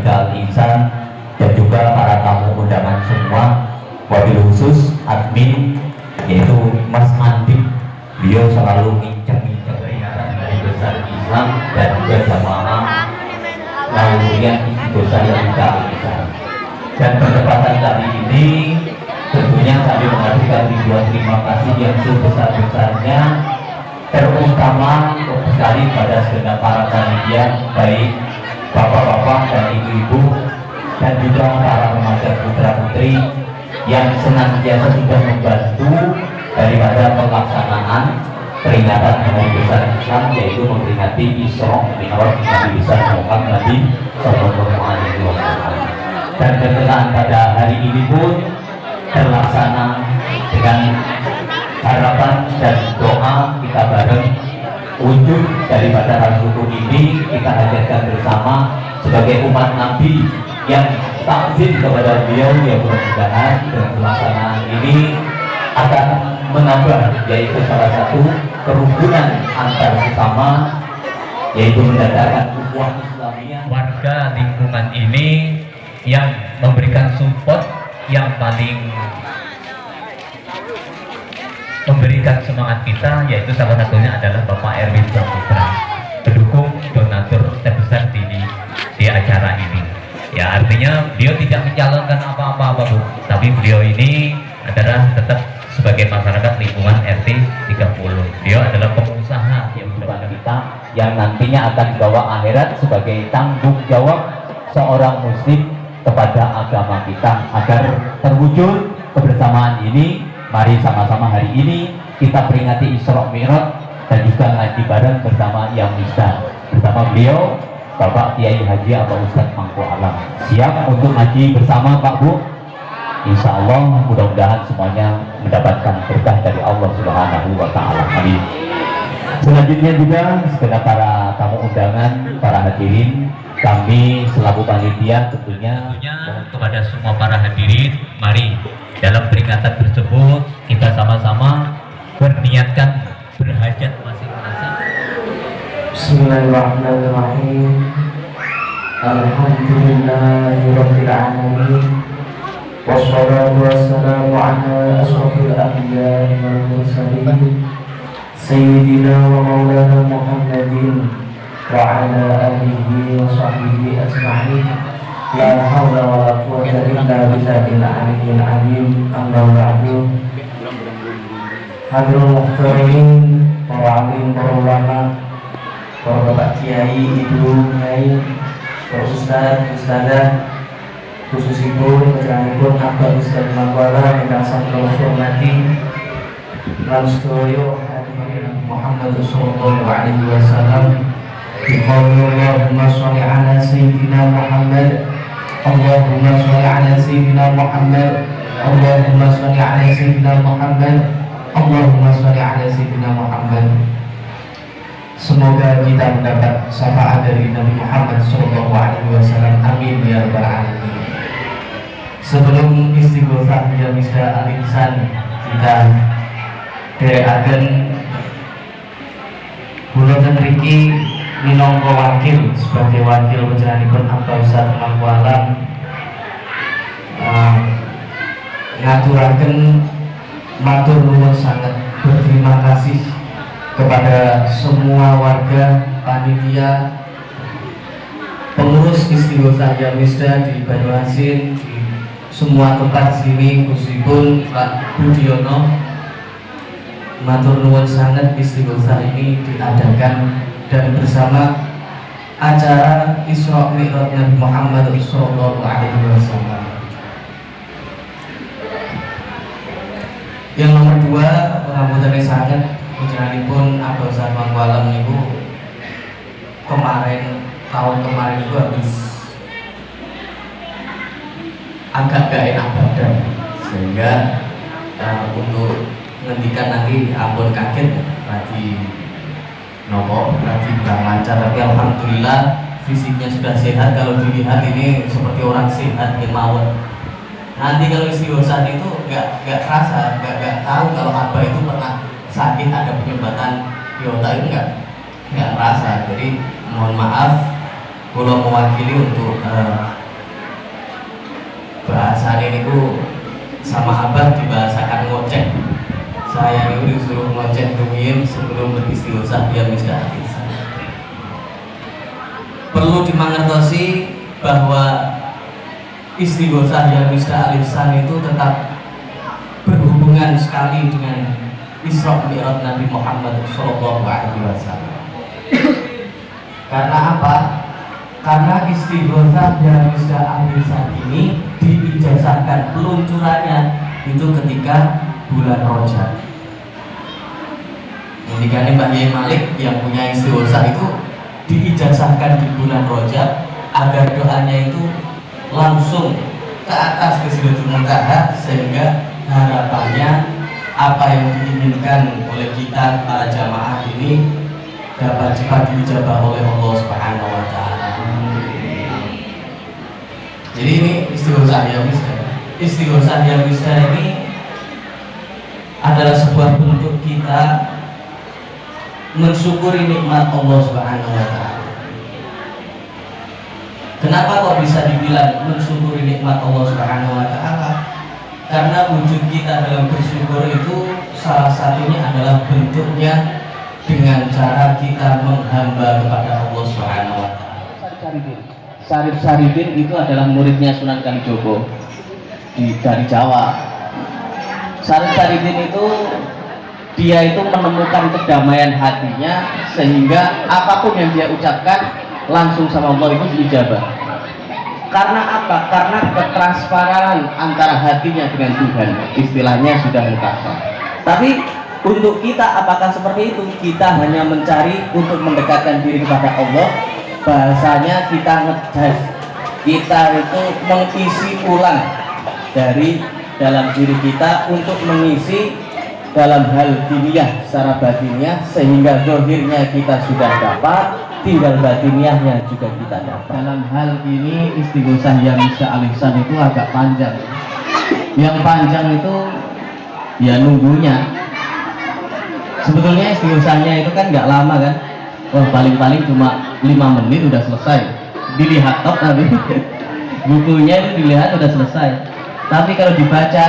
Radikal Insan dan juga para tamu undangan semua, wabil khusus admin yaitu Mas Andi. Beliau selalu ngincang-ngincang dari besar Islam dan juga jamaah Nawawiyyah Istighosah yang besar. Dan pertempatan kali ini tentunya kami mengaturkan ribuan terima kasih yang sebesar-besarnya, terutama sekali pada segenap para panitia, baik bapak-bapak dan ibu-ibu dan juga para remaja putra-putri yang senantiasa sudah membantu daripada pelaksanaan peringatan Hari Besar Islam, yaitu memperingati Isra Mi'raj Nabi besar Muhammad Nabi Sallallahu Alaihi Wasallam. Dan berkenaan pada hari ini pun terlaksana dengan harapan dan doa kita bareng, wujud daripada hal rukun ini kita hadirkan bersama sebagai umat Nabi yang takzim kepada beliau, yang mudah-mudahan dengan pelaksanaan ini akan menambah, yaitu salah satu kerukunan antar sesama, yaitu mendatangkan ukhuwah Islamiyah. Warga lingkungan ini yang memberikan support, yang paling memberikan semangat kita, yaitu salah satunya adalah Bapak Erwin Saputra, pendukung donatur terbesar di acara ini. Ya, artinya beliau tidak mencalonkan apa-apa Bu, tapi beliau ini adalah tetap sebagai masyarakat lingkungan RT 30. Beliau adalah pengusaha yang bukan kita, yang nantinya akan dibawa akhirat sebagai tanggung jawab seorang muslim kepada agama kita. Agar terwujud kebersamaan ini, mari sama-sama hari ini kita peringati Isra Mi'raj dan juga ngaji bareng bersama Yang Misda, bersama beliau Bapak Kiai Haji Abah Ustadz Mangku Alam. Siap untuk ngaji bersama Pak Bu? Insya Allah mudah-mudahan semuanya mendapatkan berkah dari Allah Subhanahu wa Ta'ala. Amin. Selanjutnya juga segenap para tamu undangan, para hadirin, kami selaku panitia tentunya mohon kepada semua para hadirin, mari dalam peringatan tersebut kita sama-sama berniatkan berhajat masing-masing. Bismillahirrahmanirrahim. Alhamdulillahirabbil alamin. Wassalatu wassalamu ala asrofil anbiya'i wal mursalin Sayyidina wa maulana Muhammadin wa ala alihi wa sahbihi ajma'in. La hawla wa la quwwata illa billahil aliyyil azim. Amma ba'du. Hadirul muhtarimin, para alim, para ulama, para bapak kiai, ibu kiai, para ustaz, ustazah, khususipun kejalanipun Abah Ustadz Mangkuala ingkang sampun hormati lan sedaya hadirin Muhammad sallallahu alaihi wasallam. Allahumma sholli ala sayyidina Muhammad, Allahumma sholli ala sayyidina Muhammad, Allahumma sholli ala sayyidina Muhammad, Allahumma sholli ala sayyidina Muhammad. Semoga kita mendapat syafaat dari Nabi Muhammad sallallahu alaihi wasallam. Amin ya rabbal alamin. Sebelum istighosah yang bisa al-insan kita derekaken, kula ten mriki minangka wakil, sebagai wakil panjenenganipun Abah Ustadz Mangku Alam, ngaturaken matur nuwun sangat berterima kasih kepada semua warga, panitia, pengurus istighosah Yamisda di Banyuasin, semua tempat sini, khususipun Pak Budiono. Matur nuwun sangat istighosah ini diadakan dan bersama acara Isra Mi'raj Nabi Muhammad sallallahu alaihi wasallam. Yang nomor 2, pengambutannya sangat panjenenganipun Abah Ustadz Mangku Alam niku tahun kemarin itu habis agak gak enak badan, sehingga untuk ngendikan nanti ampun kaget lagi nopo lagi kurang lancar, tapi alhamdulillah fisiknya sudah sehat. Kalau dilihat ini seperti orang sehat kemauan. Nanti kalau istighosah itu gak terasa, gak tahu kalau Abah itu pernah sakit, ada penyumbatan di otak itu nggak terasa. Jadi mohon maaf Kalau mewakili untuk bahasa ini sama abah dibahasakan ngoceh. Saya ini disuruh ngoceh rumiyin sebelum beristighosah dia misdah. Perlu dimangertosi bahwa istighosah yang misdah alisan itu tetap berhubungan sekali dengan Isra Mi'raj Nabi Muhammad SAW. Karena apa? Karena istighosah yang misdah alisan ini diijazahkan peluncurannya itu ketika bulan Rajab. Ketika Mbah Yai Malik yang punya istighosah itu diijazahkan di bulan Rajab agar doanya itu langsung ke atas ke Sidratul Muntaha, sehingga harapannya apa yang diinginkan oleh kita para jamaah ini dapat cepat dijabah oleh Allah Subhanahu wa taala. Jadi ini istighosah yang misdah. Istighosah yang misdah ini adalah sebuah bentuk kita mensyukuri nikmat Allah Subhanahu wa taala. Kenapa kok bisa dibilang mensyukuri nikmat Allah Subhanahu wa taala? Karena wujud kita dalam bersyukur itu salah satunya adalah bentuknya dengan cara kita menghamba kepada Allah Subhanahu wa taala. Syarif Saridin itu adalah muridnya Sunan Kalijogo dari Jawa. Syarif Saridin itu dia itu menemukan kedamaian hatinya sehingga apapun yang dia ucapkan langsung sama Allah itu diijabah. Karena apa? Karena ketransparan antara hatinya dengan Tuhan, istilahnya sudah mutafak. Tapi untuk kita apakah seperti itu? Kita hanya mencari untuk mendekatkan diri kepada Allah. Bahasanya kita ngejas, kita itu mengisi ulang dari dalam diri kita untuk mengisi dalam hal diniyah secara batinnya, sehingga zahirnya kita sudah dapat, tinggal batiniahnya juga kita dapat. Dalam hal ini istighosah yang misdah alisan itu agak panjang. Yang panjang itu ya nunggunya. Sebetulnya istighosahnya itu kan nggak lama kan. Oh, paling-paling cuma 5 menit udah selesai. Dilihat top nanti bukunya itu dilihat udah selesai. Tapi kalau dibaca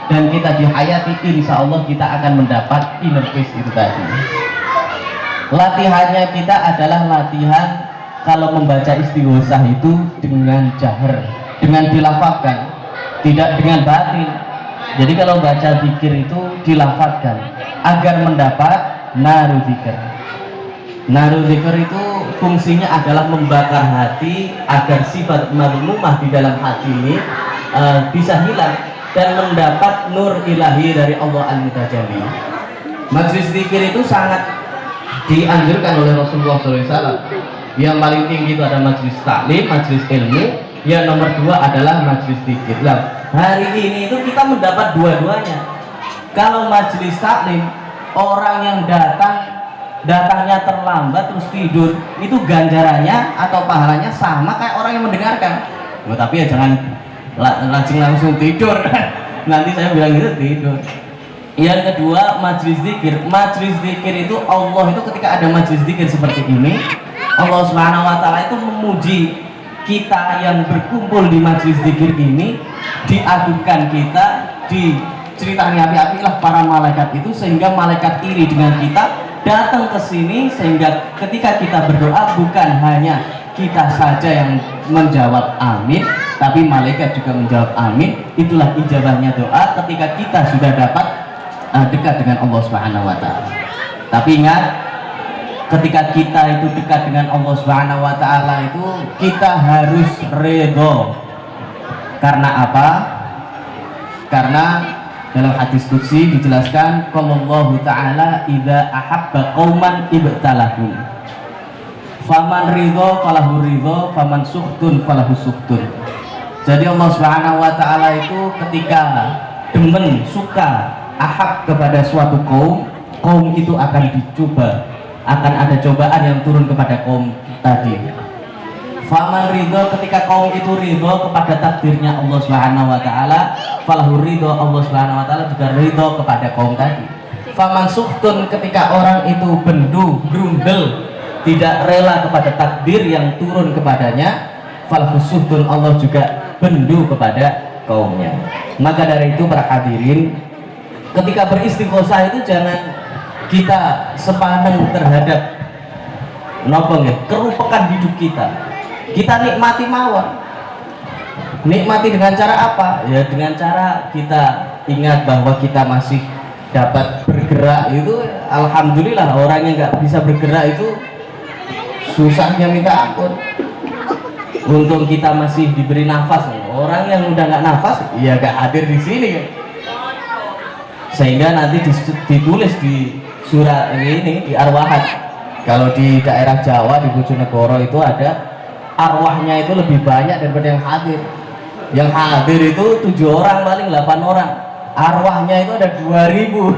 dan kita dihayati, insya Allah kita akan mendapat inner peace itu tadi. Latihannya kita adalah latihan kalau membaca istighosah itu dengan jahar, dengan dilafazkan, tidak dengan batin. Jadi kalau baca zikir itu dilafazkan agar mendapat naru zikir. Naru zikir itu fungsinya adalah membakar hati agar sifat madmumah di dalam hati ini bisa hilang dan mendapat nur ilahi dari Allah Al-Mutajalli. Majlis zikir itu sangat dianjurkan oleh Rasulullah SAW. Yang paling tinggi itu ada majlis taklim, majlis ilmu. Yang nomor 2 adalah majlis zikir. Nah, hari ini itu kita mendapat dua-duanya. Kalau majlis taklim, orang yang datangnya terlambat terus tidur, itu ganjarannya atau pahalanya sama kayak orang yang mendengarkan. Oh, tapi ya jangan langsung tidur. Nanti saya bilang gitu tidur. Yang kedua majlis zikir. Majlis zikir itu Allah itu ketika ada majlis zikir seperti ini, Allah Subhanahu wa taala itu memuji kita yang berkumpul di majlis zikir ini, diadukan kita, diceritani api-api lah para malaikat itu, sehingga malaikat iri dengan kita datang ke sini, sehingga ketika kita berdoa bukan hanya kita saja yang menjawab amin, tapi malaikat juga menjawab amin. Itulah ijabahnya doa ketika kita sudah dapat dekat dengan Allah Subhanahu wa taala. Tapi ingat, ketika kita itu dekat dengan Allah Subhanahu wa taala itu kita harus ridho. Karena apa? Karena dalam hadis qudsi dijelaskan qallallahu ta'ala idza ahabba qauman ibtalahum. Faman ridho falahu ridho, faman suhtun falahu suhtun. Jadi Allah Subhanahu wa taala itu ketika demen, suka, ahab kepada suatu kaum itu akan dicoba, akan ada cobaan yang turun kepada kaum tadi. Faman ridho, ketika kaum itu ridho kepada takdirnya Allah Subhanahu wa taala, falahu ridho, Allah Subhanahu wa taala juga ridho kepada kaum tadi. Faman suhtun, ketika orang itu bendu, grundel, tidak rela kepada takdir yang turun kepadanya, falhusuhdun, Allah juga bendu kepada kaumnya. Maka dari itu para hadirin, ketika beristighosah itu jangan kita sepaneng terhadap nopong ya, kerupakan hidup kita. Kita nikmati mawon. Nikmati dengan cara apa? Ya dengan cara kita ingat bahwa kita masih dapat bergerak. Itu alhamdulillah. Orang yang nggak bisa bergerak itu susahnya minta ampun. Untung kita masih diberi nafas. Orang yang udah nggak nafas, ya nggak hadir di sini. Sehingga nanti ditulis di surat ini, di arwahat. Kalau di daerah Jawa, di Bojonegoro itu ada arwahnya itu lebih banyak daripada yang hadir. Yang hadir itu 7 orang, paling 8 orang. Arwahnya itu ada 2000.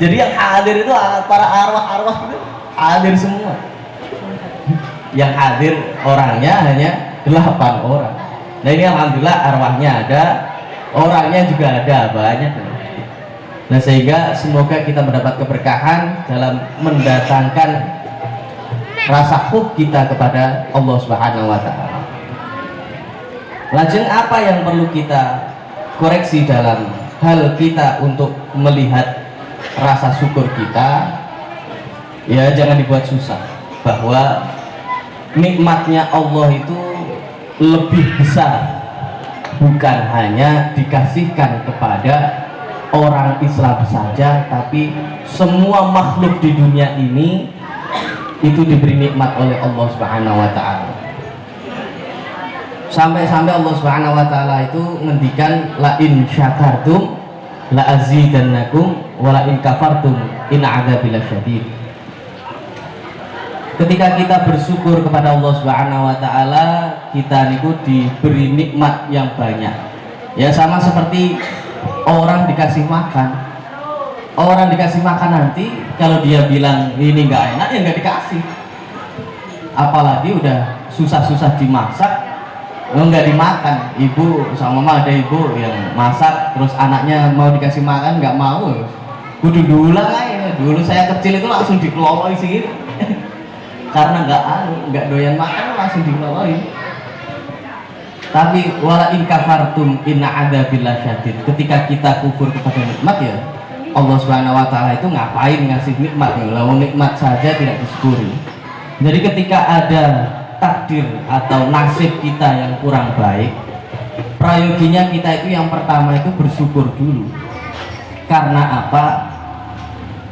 Jadi yang hadir itu para arwah-arwah itu hadir semua. Yang hadir orangnya hanya 8 orang. Nah ini alhamdulillah arwahnya ada, orangnya juga ada banyak. Nah sehingga semoga kita mendapat keberkahan dalam mendatangkan rasa hub kita kepada Allah Subhanahu wa Ta'ala. Lajeng apa yang perlu kita koreksi dalam hal kita untuk melihat rasa syukur kita? Ya jangan dibuat susah, bahwa nikmatnya Allah itu lebih besar, bukan hanya dikasihkan kepada orang Islam saja, tapi semua makhluk di dunia ini itu diberi nikmat oleh Allah Subhanahu wa Ta'ala. Sampai-sampai Allah Subhanahu wa Ta'ala itu ngendikan, la in syakartum la azidannakum wa la in kafartum in adzabi lasyadid. Ketika kita bersyukur kepada Allah Subhanahu wa Ta'ala, kita niku diberi nikmat yang banyak. Ya sama seperti orang dikasih makan. Orang dikasih makan nanti kalau dia bilang ini nggak enak, ya nggak dikasih. Apalagi udah susah-susah dimasak, nggak dimakan. Ibu sama mama, ada ibu yang masak terus anaknya mau dikasih makan nggak mau, kudu diulang aja. Dulu saya kecil itu langsung dikeloloi sih karena nggak doyan makan, langsung dikeloloi. Tapi wala in kafartum inna adzabillahi syadid. Ketika kita kufur kepada nikmat, ya Allah Subhanahu wa Ta'ala itu ngapain ngasih nikmat ya, kalau nikmat saja tidak disyukuri. Jadi ketika ada takdir atau nasib kita yang kurang baik, prayoginya kita itu yang pertama itu bersyukur dulu. Karena apa?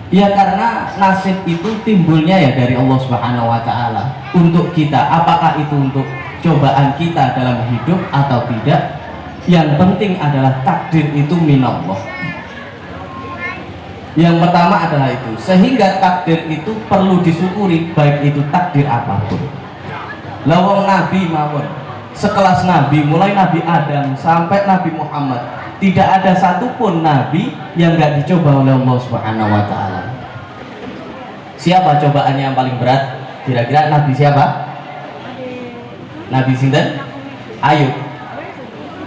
Ya karena nasib itu timbulnya ya dari Allah Subhanahu wa Ta'ala untuk kita. Apakah itu untuk cobaan kita dalam hidup atau tidak, yang penting adalah takdir itu minallah. Yang pertama adalah itu, sehingga takdir itu perlu disyukuri, baik itu takdir apapun. Lawang Nabi mawon, sekelas Nabi, mulai Nabi Adam sampai Nabi Muhammad, tidak ada satupun Nabi yang gak dicoba oleh Allah Subhanahu wa Ta'ala. Siapa cobaannya yang paling berat? Kira-kira Nabi siapa? Nabi sinten? Ayub.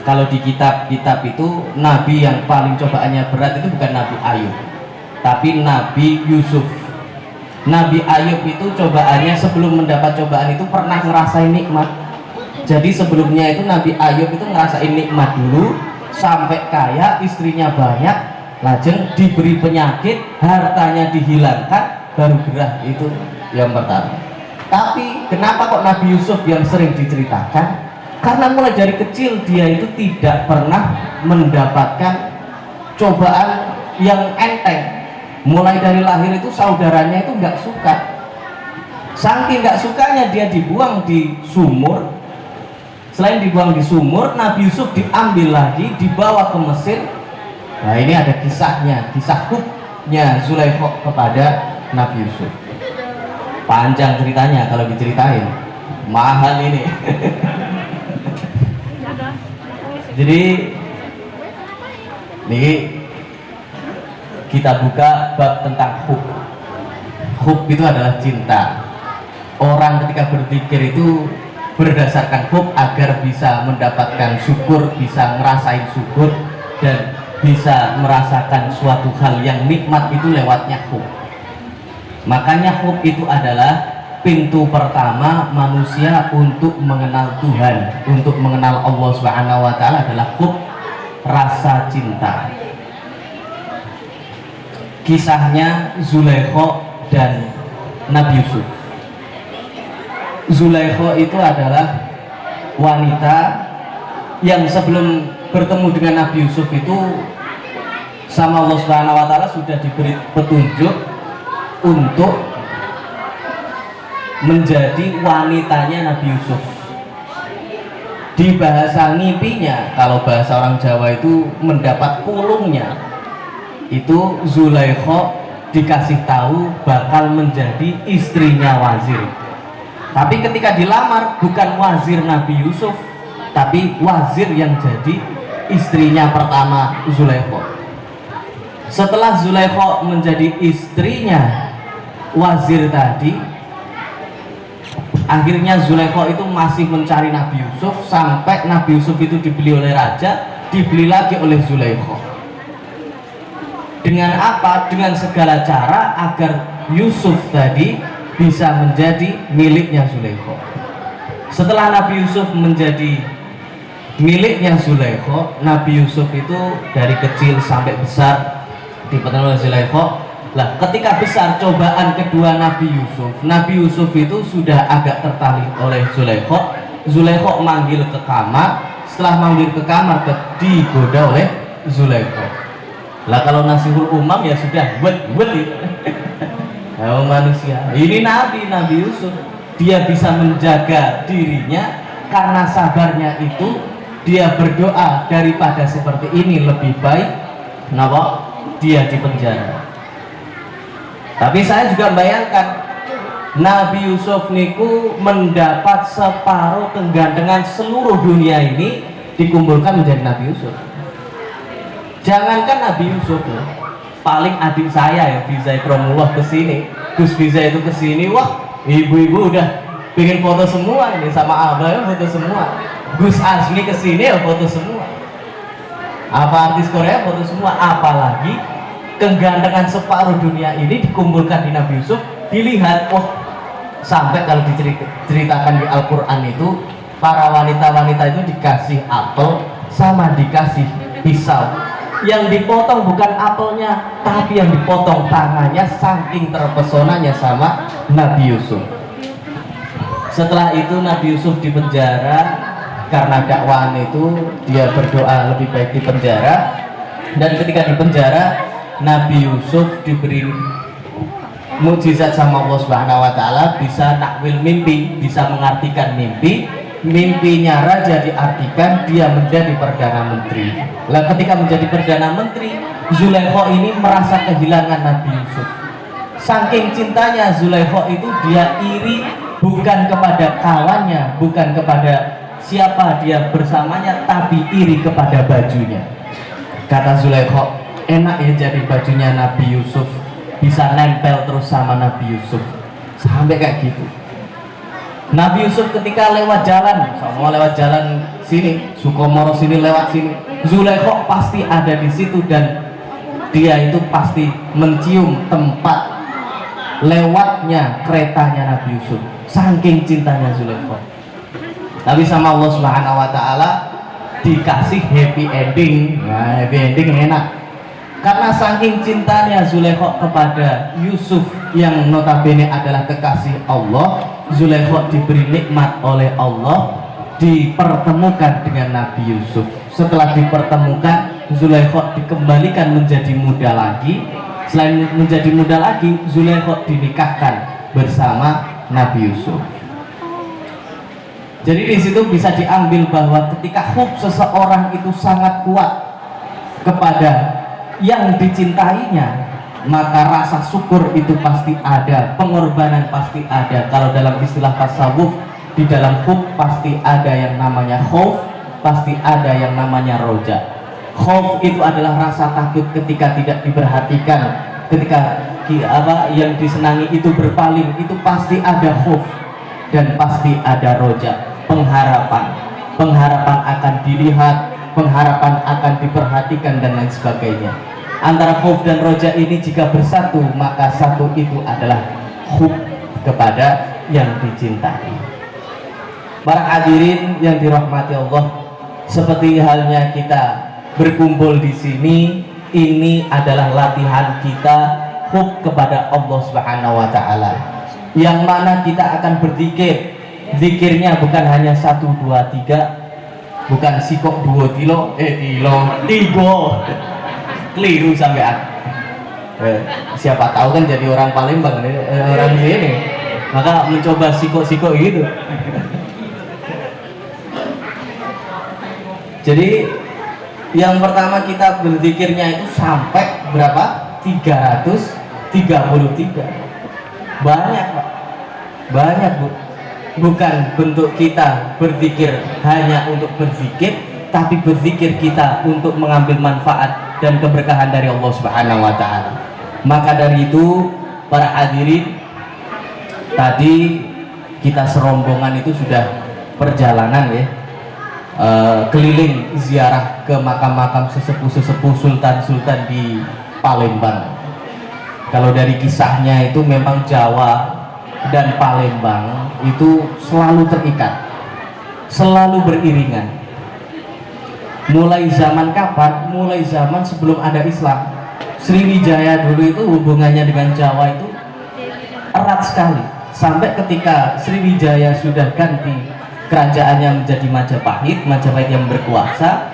Kalau di kitab-kitab itu Nabi yang paling cobaannya berat itu bukan Nabi Ayub, tapi Nabi Yusuf. Nabi Ayub itu cobaannya, sebelum mendapat cobaan itu pernah ngerasain nikmat. Jadi sebelumnya itu Nabi Ayub itu ngerasain nikmat dulu, sampai kaya, istrinya banyak, lajeng diberi penyakit, hartanya dihilangkan, baru gerah. Itu yang pertama. Tapi kenapa kok Nabi Yusuf yang sering diceritakan? Karena mulai dari kecil dia itu tidak pernah mendapatkan cobaan yang enteng. Mulai dari lahir itu saudaranya itu nggak suka. Saking nggak sukanya dia dibuang di sumur. Selain dibuang di sumur, Nabi Yusuf diambil lagi, dibawa ke Mesir. Nah ini ada kisahnya, kisah hubnya Zulaikha kepada Nabi Yusuf. Panjang ceritanya kalau diceritain, mahal ini. Jadi ini kita buka bab tentang hub. Hub itu adalah cinta. Orang ketika berpikir itu berdasarkan hub agar bisa mendapatkan syukur, bisa ngerasain syukur, dan bisa merasakan suatu hal yang nikmat itu lewatnya hub. Makanya hub itu adalah pintu pertama manusia untuk mengenal Tuhan, untuk mengenal Allah Subhanahu wa taala adalah hub, rasa cinta. Kisahnya Zulaikha dan Nabi Yusuf. Zulaikha itu adalah wanita yang sebelum bertemu dengan Nabi Yusuf itu sama Allah Subhanahu wa taala sudah diberi petunjuk untuk menjadi wanitanya Nabi Yusuf. Di bahasa ngipinya, kalau bahasa orang Jawa itu mendapat pulungnya, itu Zulaikha dikasih tahu bakal menjadi istrinya wazir. Tapi ketika dilamar bukan wazir Nabi Yusuf, tapi wazir yang jadi istrinya pertama Zulaikha. Setelah Zulaikha menjadi istrinya wazir tadi, akhirnya Zulaikha itu masih mencari Nabi Yusuf sampai Nabi Yusuf itu dibeli oleh raja, dibeli lagi oleh Zulaikha. Dengan apa? Dengan segala cara agar Yusuf tadi bisa menjadi miliknya Zulaikha. Setelah Nabi Yusuf menjadi miliknya Zulaikha, Nabi Yusuf itu dari kecil sampai besar dipenuhi oleh Zulaikha. Lah, ketika besar cobaan kedua Nabi Yusuf itu sudah agak tertarik oleh Zulaikha. Zulaikha manggil ke kamar. Setelah manggil ke kamar, digoda oleh Zulaikha. Lah, kalau nasihul umam ya sudah wet itu. Oh, manusia. Ini Nabi Yusuf, dia bisa menjaga dirinya karena sabarnya itu. Dia berdoa daripada seperti ini lebih baik kenapa dia di penjara. Tapi saya juga bayangkan Nabi Yusuf niku mendapat separuh kegantengan seluruh dunia ini dikumpulkan menjadi Nabi Yusuf. Jangankan Nabi Yusuf, paling adik saya ya Fiza Ikromullah kesini, Gus Fiza itu kesini, wah ibu-ibu udah pengen foto semua ini sama Abah ya foto semua. Gus Azmi kesini ya foto semua. Apa artis Korea foto semua, apalagi kegantengan separuh dunia ini dikumpulkan di Nabi Yusuf. Dilihat, wah sampai kalau diceritakan di Al-Quran itu para wanita-wanita itu dikasih apel sama dikasih pisau. Yang dipotong bukan apelnya, tapi yang dipotong tangannya, saking terpesonanya sama Nabi Yusuf. Setelah itu Nabi Yusuf dipenjara karena dakwaan itu, dia berdoa lebih baik di penjara. Dan ketika di penjara, Nabi Yusuf diberi mukjizat sama Allah Subhanahu wa taala, bisa nakwil mimpi, bisa mengartikan mimpi. Mimpinya raja diartikan, dia menjadi perdana menteri. Lah, ketika menjadi perdana menteri, Zulaikha ini merasa kehilangan Nabi Yusuf. Saking cintanya Zulaikha itu, dia iri bukan kepada kawannya, bukan kepada siapa dia bersamanya, tapi iri kepada bajunya. Kata Zulaikha, enak ya jadi bajunya Nabi Yusuf, bisa nempel terus sama Nabi Yusuf. Sampai kayak gitu. Nabi Yusuf ketika lewat jalan, sama lewat jalan sini, Sukomoro sini, lewat sini, Zulaikha pasti ada di situ dan dia itu pasti mencium tempat lewatnya keretanya Nabi Yusuf. Saking cintanya Zulaikha. Tapi sama Allah Subhanahu wa taala dikasih happy ending. Nah, happy ending enak. Karena saking cintanya Zulaikha kepada Yusuf yang notabene adalah kekasih Allah, Zulaikha diberi nikmat oleh Allah, dipertemukan dengan Nabi Yusuf. Setelah dipertemukan, Zulaikha dikembalikan menjadi muda lagi. Selain menjadi muda lagi, Zulaikha dinikahkan bersama Nabi Yusuf. Jadi di situ bisa diambil bahwa ketika hub seseorang itu sangat kuat kepada yang dicintainya, maka rasa syukur itu pasti ada, pengorbanan pasti ada. Kalau dalam istilah tasawuf, di dalam hub pasti ada yang namanya khauf, pasti ada yang namanya roja. Khauf itu adalah rasa takut ketika tidak diperhatikan, ketika yang disenangi itu berpaling, itu pasti ada khauf dan pasti ada roja. Pengharapan akan dilihat, pengharapan akan diperhatikan dan lain sebagainya. antara khauf dan roja ini jika bersatu, maka satu itu adalah hub kepada yang dicintai. Para hadirin yang dirahmati Allah, seperti halnya kita berkumpul di sini, ini adalah latihan kita hub kepada Allah Subhanahu wa taala. Yang mana kita akan berzikir. Zikirnya bukan hanya 1 2 3, bukan sikok 2 kilo, tigo. Keliru sampean. Siapa tahu kan jadi orang Palembang, orang sini. Maka mencoba sikok-sikok gitu. Jadi yang pertama kita berzikirnya itu sampai berapa? 333. Banyak, Pak. Banyak, Bu. Bukan bentuk kita berzikir hanya untuk berzikir, tapi berzikir kita untuk mengambil manfaat dan keberkahan dari Allah Subhanahu wa taala. Maka dari itu para hadirin, tadi kita serombongan itu sudah perjalanan ya, keliling ziarah ke makam-makam sesepuh-sesepuh sultan-sultan di Palembang. Kalau dari kisahnya itu memang Jawa dan Palembang itu selalu terikat, selalu beriringan. Mulai zaman kapan? Mulai zaman sebelum ada Islam. Sriwijaya dulu itu hubungannya dengan Jawa itu erat sekali. Sampai ketika Sriwijaya sudah ganti kerajaannya menjadi Majapahit, Majapahit yang berkuasa,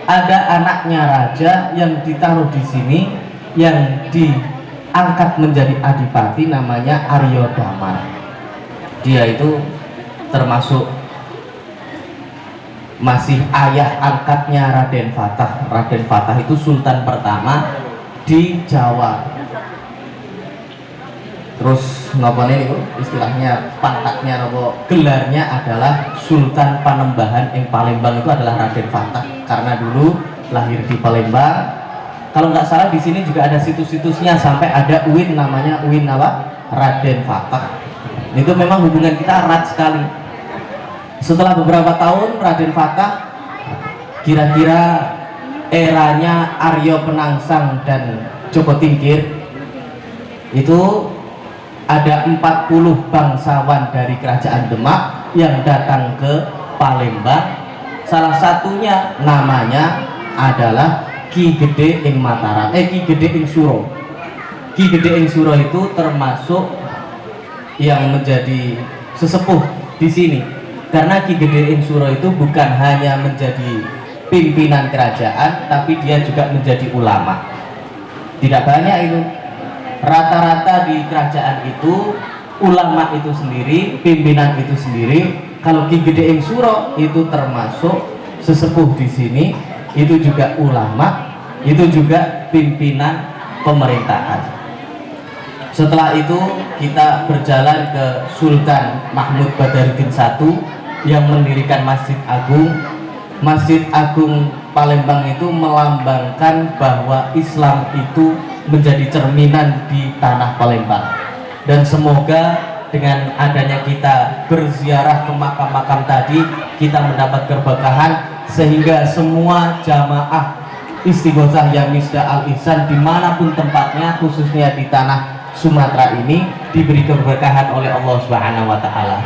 ada anaknya raja yang ditaruh di sini, yang diangkat menjadi adipati, namanya Aryo Damar. Dia itu termasuk masih ayah angkatnya Raden Fatah. Raden Fatah itu sultan pertama di Jawa. Terus ngapa ini istilahnya pangkatnya nopo, gelarnya adalah Sultan Panembahan yang Palembang itu adalah Raden Fatah, karena dulu lahir di Palembang. Kalau nggak salah di sini juga ada situs-situsnya, sampai ada UIN, namanya UIN apa? Raden Fatah. Itu memang hubungan kita erat sekali. Setelah beberapa tahun Raden Fatah, kira-kira eranya Aryo Penangsang dan Joko Tingkir, itu ada 40 bangsawan dari kerajaan Demak yang datang ke Palembang. Salah satunya namanya adalah Ki Gede ing Mataram, Ki Gede ing Suro. Ki Gede ing Suro itu termasuk yang menjadi sesepuh di sini, karena Ki Gede ing Suro itu bukan hanya menjadi pimpinan kerajaan, tapi dia juga menjadi ulama. Tidak banyak itu, rata-rata di kerajaan itu ulama itu sendiri, pimpinan itu sendiri. Kalau Ki Gede ing Suro itu termasuk sesepuh di sini, itu juga ulama, itu juga pimpinan pemerintahan. Setelah itu kita berjalan ke Sultan Mahmud Badaruddin I yang mendirikan Masjid Agung. Masjid Agung Palembang itu melambangkan bahwa Islam itu menjadi cerminan di tanah Palembang. Dan semoga dengan adanya kita berziarah ke makam-makam tadi, kita mendapat keberkahan, sehingga semua jamaah Istighosah Yamisda Al-Ihsan dimanapun tempatnya, khususnya di tanah Sumatera ini, diberi keberkahan oleh Allah Subhanahu wa taala.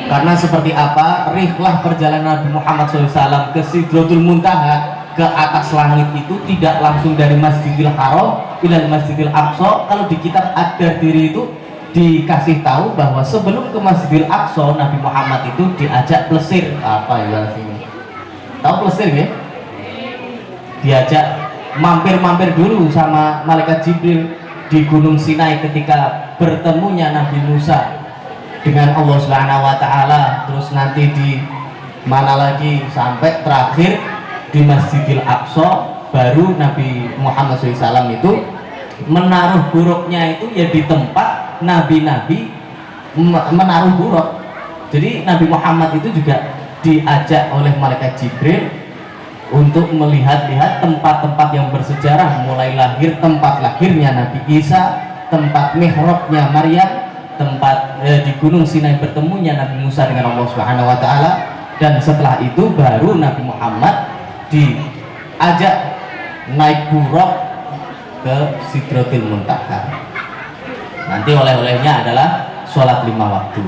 Karena seperti apa rihlah perjalanan Nabi Muhammad SAW ke Sidratul Muntaha, ke atas langit itu tidak langsung dari Masjidil Haram ila Masjidil Aqsa. Kalau di kitab Ad-Dardiri itu dikasih tahu bahwa sebelum ke Masjidil Aqsa, Nabi Muhammad itu diajak plesir. Apa ya sini? Tahu plesir ya? Diajak mampir-mampir dulu sama malaikat Jibril di Gunung Sinai ketika bertemunya Nabi Musa dengan Allah Subhanahu wa taala. Terus nanti di mana lagi sampai terakhir di Masjidil Aqsa, baru Nabi Muhammad SAW itu menaruh buruknya itu ya di tempat nabi-nabi menaruh buruk. Jadi Nabi Muhammad itu juga diajak oleh malaikat Jibril untuk melihat-lihat tempat-tempat yang bersejarah, mulai tempat lahirnya Nabi Isa, tempat mihrabnya Maryam, tempat di Gunung Sinai bertemunya Nabi Musa dengan Allah Subhanahu wa taala. Dan setelah itu baru Nabi Muhammad diajak naik buruk ke Sidratil Muntaha. Nanti oleh-olehnya adalah sholat 5 waktu.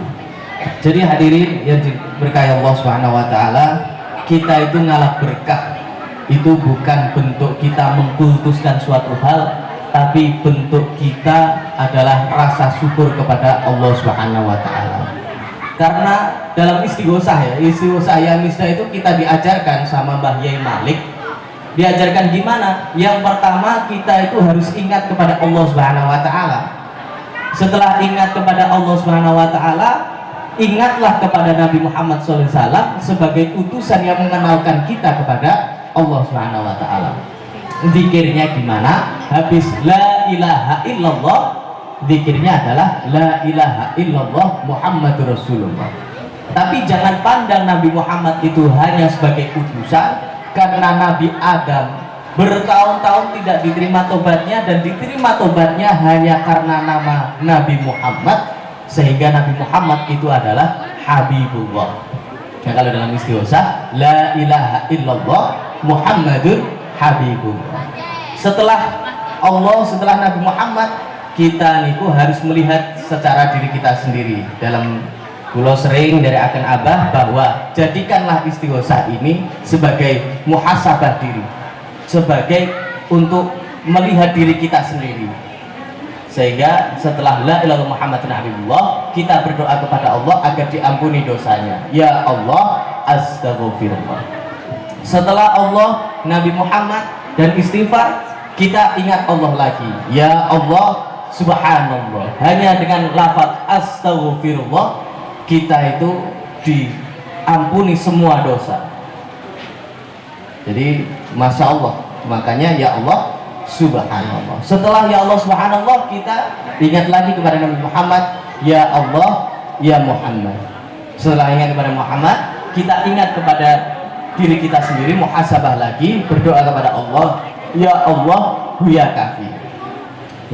Jadi hadirin yang diberkahi Allah Subhanahu wa taala, kita itu ngalap berkah itu bukan bentuk kita mengkultuskan suatu hal, tapi bentuk kita adalah rasa syukur kepada Allah Subhanahu wa taala. Karena dalam istighosah yang misdah itu kita diajarkan sama Mbah Yai Malik. Diajarkan gimana? Yang pertama kita itu harus ingat kepada Allah Subhanahu wa taala. Setelah ingat kepada Allah Subhanahu wa taala, ingatlah kepada Nabi Muhammad SAW sebagai utusan yang mengenalkan kita kepada Allah Subhanahu wa taala. Zikirnya gimana? Habis la ilaha illallah, zikirnya adalah la ilaha illallah Muhammadur Rasulullah. Tapi jangan pandang Nabi Muhammad itu hanya sebagai utusan, karena Nabi Adam bertahun-tahun tidak diterima tobatnya, dan diterima tobatnya hanya karena nama Nabi Muhammad, sehingga Nabi Muhammad itu adalah Habibullah. Nah, kalau dalam istighosa la ilaha illallah Muhammadur Habibullah. Setelah Allah, setelah Nabi Muhammad, kita niku harus melihat secara diri kita sendiri. Dalam Kulo sering dari akan Abah bahwa jadikanlah istighosa ini sebagai muhasabah diri, sebagai untuk melihat diri kita sendiri, sehingga setelah la ilaha illallah Muhammadun Habibullah kita berdoa kepada Allah agar diampuni dosanya. Ya Allah, astagfirullah. Setelah Allah, Nabi Muhammad dan istighfar, kita ingat Allah lagi. Ya Allah, subhanallah. Hanya dengan lafaz astagfirullah kita itu diampuni semua dosa. Jadi masya Allah, makanya ya Allah subhanallah. Setelah ya Allah subhanallah, kita ingat lagi kepada Nabi Muhammad. Ya Allah, ya Muhammad. Setelah ingat kepada Muhammad, kita ingat kepada diri kita sendiri, muhasabah lagi, berdoa kepada Allah. Ya Allah, ya kafi.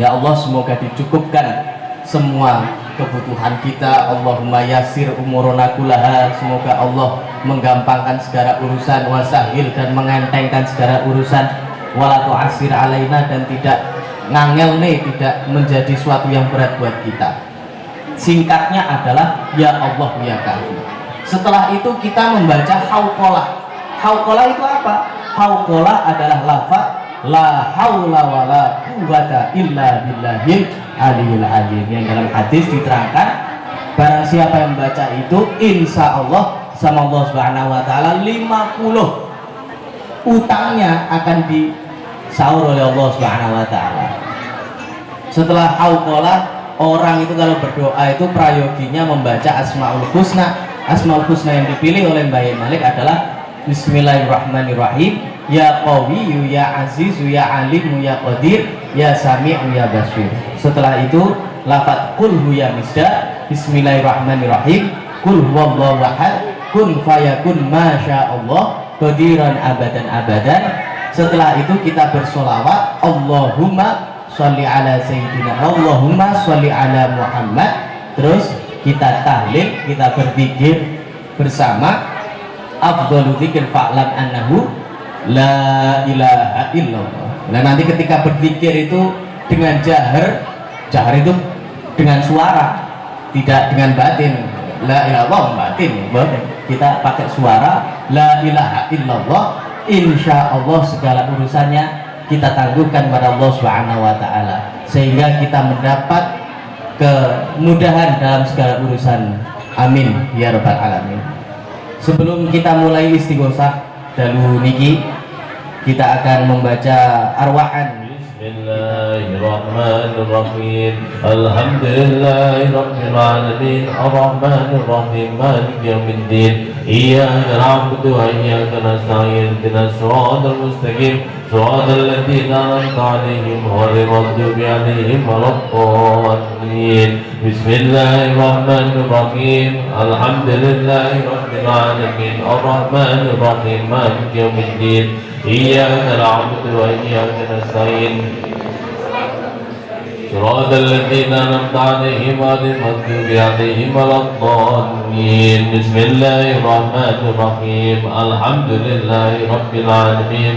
Ya Allah, semoga dicukupkan semua kebutuhan kita. Allahumma yasir umurona kullaha, semoga Allah menggampangkan segala urusan, wasahil dan mengentengkan segala urusan, wala tu'asir alaina, dan tidak ngangel nih, tidak menjadi suatu yang berat buat kita. Singkatnya adalah ya Allah ya kafi. Setelah itu kita membaca hauqalah. Hauqalah itu apa? Hauqalah adalah lafaz la haula wala quwwata illa billahil aliyil azim, yang dalam hadis diterangkan barang siapa yang membaca itu insya Allah sama Allah Subhanahu wa taala 50 utangnya akan disaur oleh Allah Subhanahu wa taala. Setelah hauqalah, orang itu kalau berdoa itu prayoginya membaca Asmaul Husna. Asmaul Husna yang dipilih oleh Mbah Yai Malik adalah Bismillahirrahmanirrahim, ya Qawiyyu ya Azizu ya Alimu ya Qadir ya Sami'u ya Basir. Setelah itu lafaz qul hu ya misda, Bismillahirrahmanirrahim, qul huwallahu ahad, kun fayakun masyaallah qadiran abadan abadan. Setelah itu kita bersolawat Allahumma sholli ala sayyidina, Allahumma sholli ala Muhammad. Terus kita tahlil, kita berzikir bersama. Afdhalu dzikr fa'lam annahu la ilaha illallah. Nah, nanti ketika berzikir itu dengan jahar itu dengan suara, tidak dengan batin. La ilaha illallah batin, kita pakai suara la ilaha illallah. Insya Allah segala urusannya kita tangguhkan pada Allah Subhanahu wa taala, sehingga kita mendapat kemudahan dalam segala urusan. Amin ya rabbal alamin. Sebelum kita mulai istighosah dalu niki, kita akan membaca arwahan. Bismillahirrahmanirrahim. Alhamdulillahirabbil alamin, arrahmanir rahim, maliki yaumiddin. Iyyaka na'budu wa iyyaka nasta'in. Ihdinas siratal mustaqim, siratal ladzina an'amta 'alaihim ghairil maghdubi 'alaihim waladdallin. Bismillahirrahmanirrahim. Alhamdulillahirabbil alamin, arrahmanir rahim, maliki yaumiddin. Iyyaka na'budu wa iyyaka nasta'in. صراط الذين أنعمت عليهم غير المغضوب عليهم ولا الضالين بسم الله الرحمن الرحيم الحمد لله رب العالمين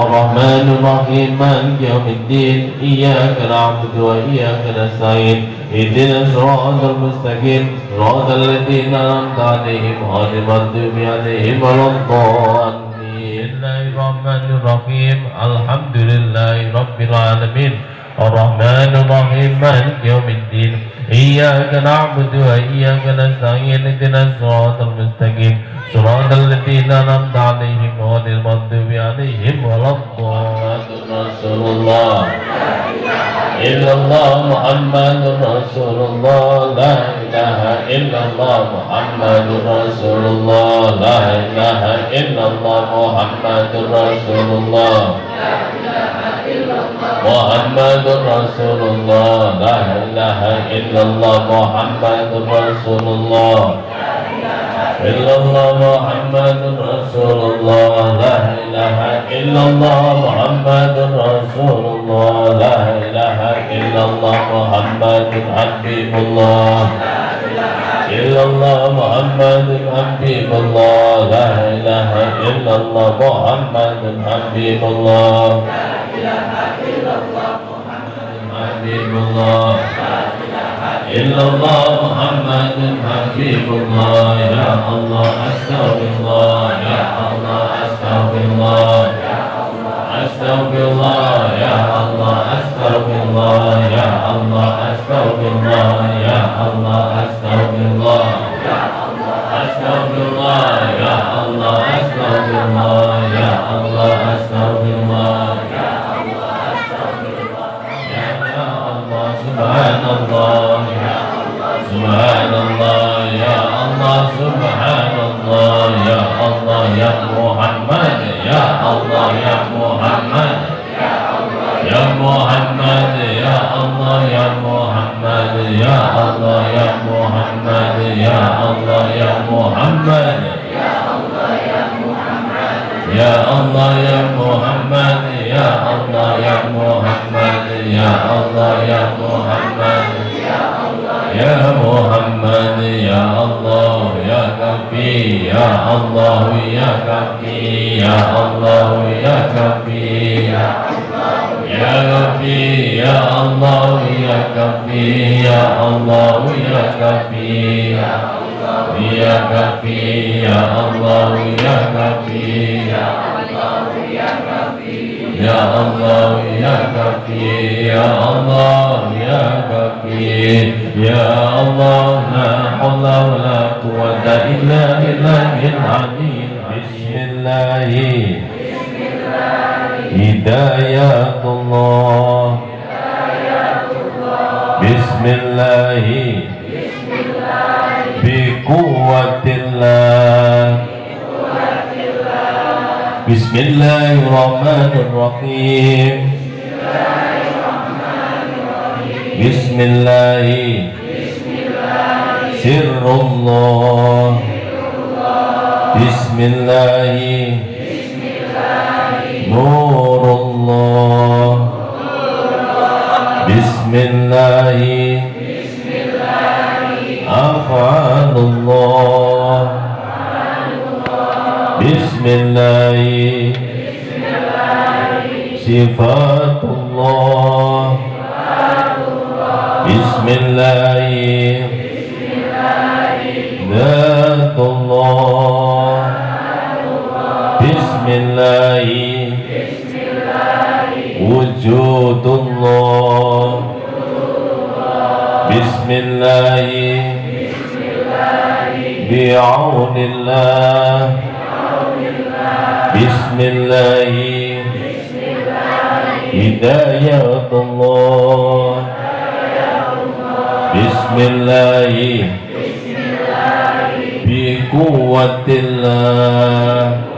الرحمن الرحيم مالك يوم الدين إياك نعبد وإياك نستعين اهدنا الصراط المستقيم صراط الذين أنعمت عليهم غير المغضوب عليهم ولا الضالين بسم الله الرحمن الرحيم الحمد لله رب العالمين الرحمن الرحيم مالك يوم الدين إياك نعبد وإياك نستعين اهدنا الصراط المستقيم صراط الذين أنعمت عليهم غير المغضوب عليهم ولا الضالين رسول الله إلا الله محمد رسول الله لا إله إلا الله محمد رسول الله لا إله إلا الله محمد رسول الله محمد رسول الله لا إله إلا الله محمد رسول الله إلا الله محمد رسول الله لا إله إلا الله محمد رسول الله لا إله إلا الله محمد حبيب الله إلا الله محمد حبيب الله لا إله إلا الله محمد حبيب الله حبيب الله إلا الله محمد حبيب الله يا الله أستغفر الله يا الله أستغفر الله أستغفر الله يا الله أستغفر الله يا الله أستغفر الله يا الله أستغفر الله أستغفر الله يا الله أستغفر الله يا الله أستغفر الله سبحان الله سبحان الله يا الله سبحان الله يا الله يا محمد يا الله يا محمد يا محمد يا الله يا محمد يا الله يا محمد يا الله يا محمد يا الله يا محمد يا الله يا محمد يا الله يا محمد يا محمد يا الله يا كفي يا الله يا كفي يا الله يا كفي يا كفي يا الله يا كفي يا الله يا كفي يا كفي يا الله يا كفي يا الله يا كفي يا الله يا كفي يا الله لا حول ولا قوة إلا بالله العلي بسم الله هداية الله بسم الله بقوة الله بسم الله الرحمن الرحيم بسم الله سر الله بسم الله نور الله بسم الله أفعال الله بسم الله صفات الله بسم الله ذات الله بسم الله وجود الله بسم الله بعون الله بسم الله هداية الله بسم الله بقوة الله